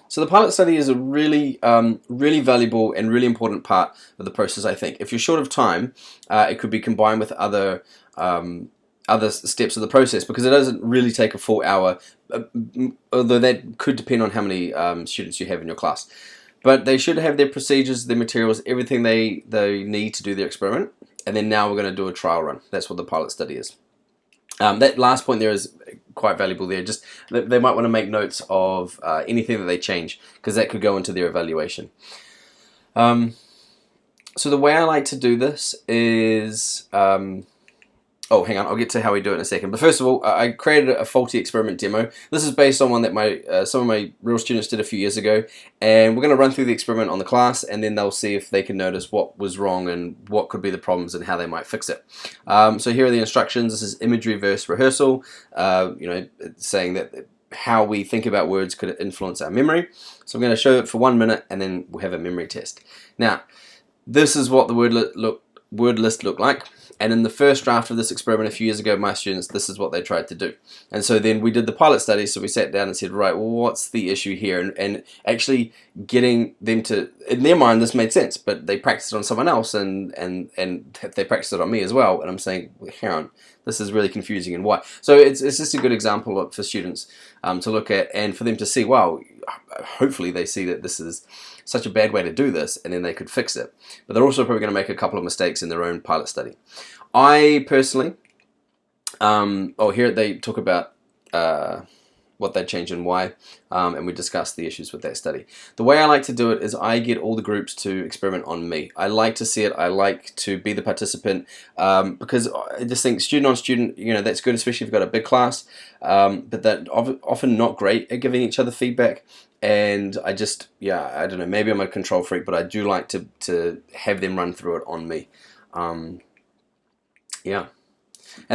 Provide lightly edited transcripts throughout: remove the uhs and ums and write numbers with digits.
So the pilot study is a really valuable and really important part of the process, I think. If you're short of time, it could be combined with other steps of the process, because it doesn't really take a full hour, although that could depend on how many students you have in your class. But they should have their procedures, their materials, everything they need to do their experiment, and then now we're going to do a trial run. That's what the pilot study is. That last point there is quite valuable there. Just they might want to make notes of anything that they change, because that could go into their evaluation. So the way I like to do this is... oh, hang on, I'll get to how we do it in a second. But first of all, I created a faulty experiment demo. This is based on one that some of my real students did a few years ago. And we're going to run through the experiment on the class, and then they'll see if they can notice what was wrong and what could be the problems and how they might fix it. So here are the instructions. This is imagery versus rehearsal, saying that how we think about words could influence our memory. So I'm going to show it for 1 minute, and then we'll have a memory test. Now, this is what the word list looked like. And in the first draft of this experiment a few years ago, my students, this is what they tried to do. And so then we did the pilot study, so we sat down and said, right, well, what's the issue here? And actually getting them to, in their mind, this made sense, but they practiced it on someone else, and they practiced it on me as well. And I'm saying, well, hang on, this is really confusing, and why? So it's just a good example for students to look at, and for them to see, wow, hopefully they see that this is such a bad way to do this, and then they could fix it. But they're also probably going to make a couple of mistakes in their own pilot study. I personally, here they talk about what they changed and why, and we discussed the issues with that study. The way I like to do it is I get all the groups to experiment on me. I like to see it. I like to be the participant, because I just think student on student, that's good, especially if you've got a big class, but that often not great at giving each other feedback. And I just, I don't know, maybe I'm a control freak, but I do like to have them run through it on me. And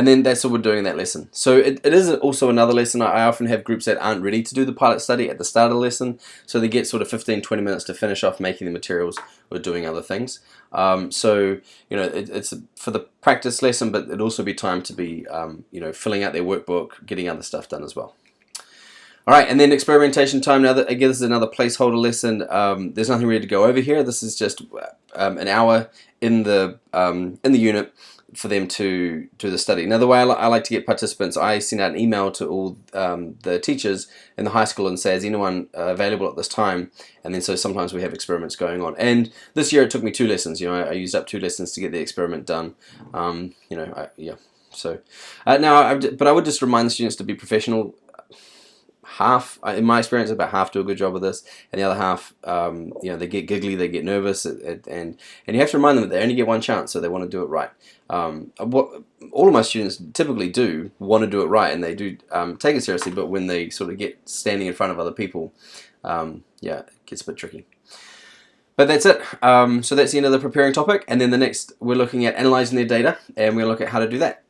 then that's what we're doing in that lesson. So it is also another lesson. I often have groups that aren't ready to do the pilot study at the start of the lesson, so they get sort of 15-20 minutes to finish off making the materials or doing other things. So it's for the practice lesson, but it'd also be time to be filling out their workbook, getting other stuff done as well. All right, and then experimentation time. Now, again, this is another placeholder lesson. There's nothing really to go over here. This is just an hour in the unit for them to do the study. Now, the way I like to get participants, I send out an email to all the teachers in the high school and say, is anyone available at this time? And then so sometimes we have experiments going on. And this year it took me 2 lessons. I used up 2 lessons to get the experiment done. So now, but I would just remind the students to be professional. Half, in my experience, about half do a good job of this, and the other half, they get giggly, they get nervous, and you have to remind them that they only get one chance, so they want to do it right. What all of my students typically do want to do it right, and they do take it seriously, but when they sort of get standing in front of other people, it gets a bit tricky. But that's it. So that's the end of the preparing topic, and then the next we're looking at analyzing their data, and we'll look at how to do that.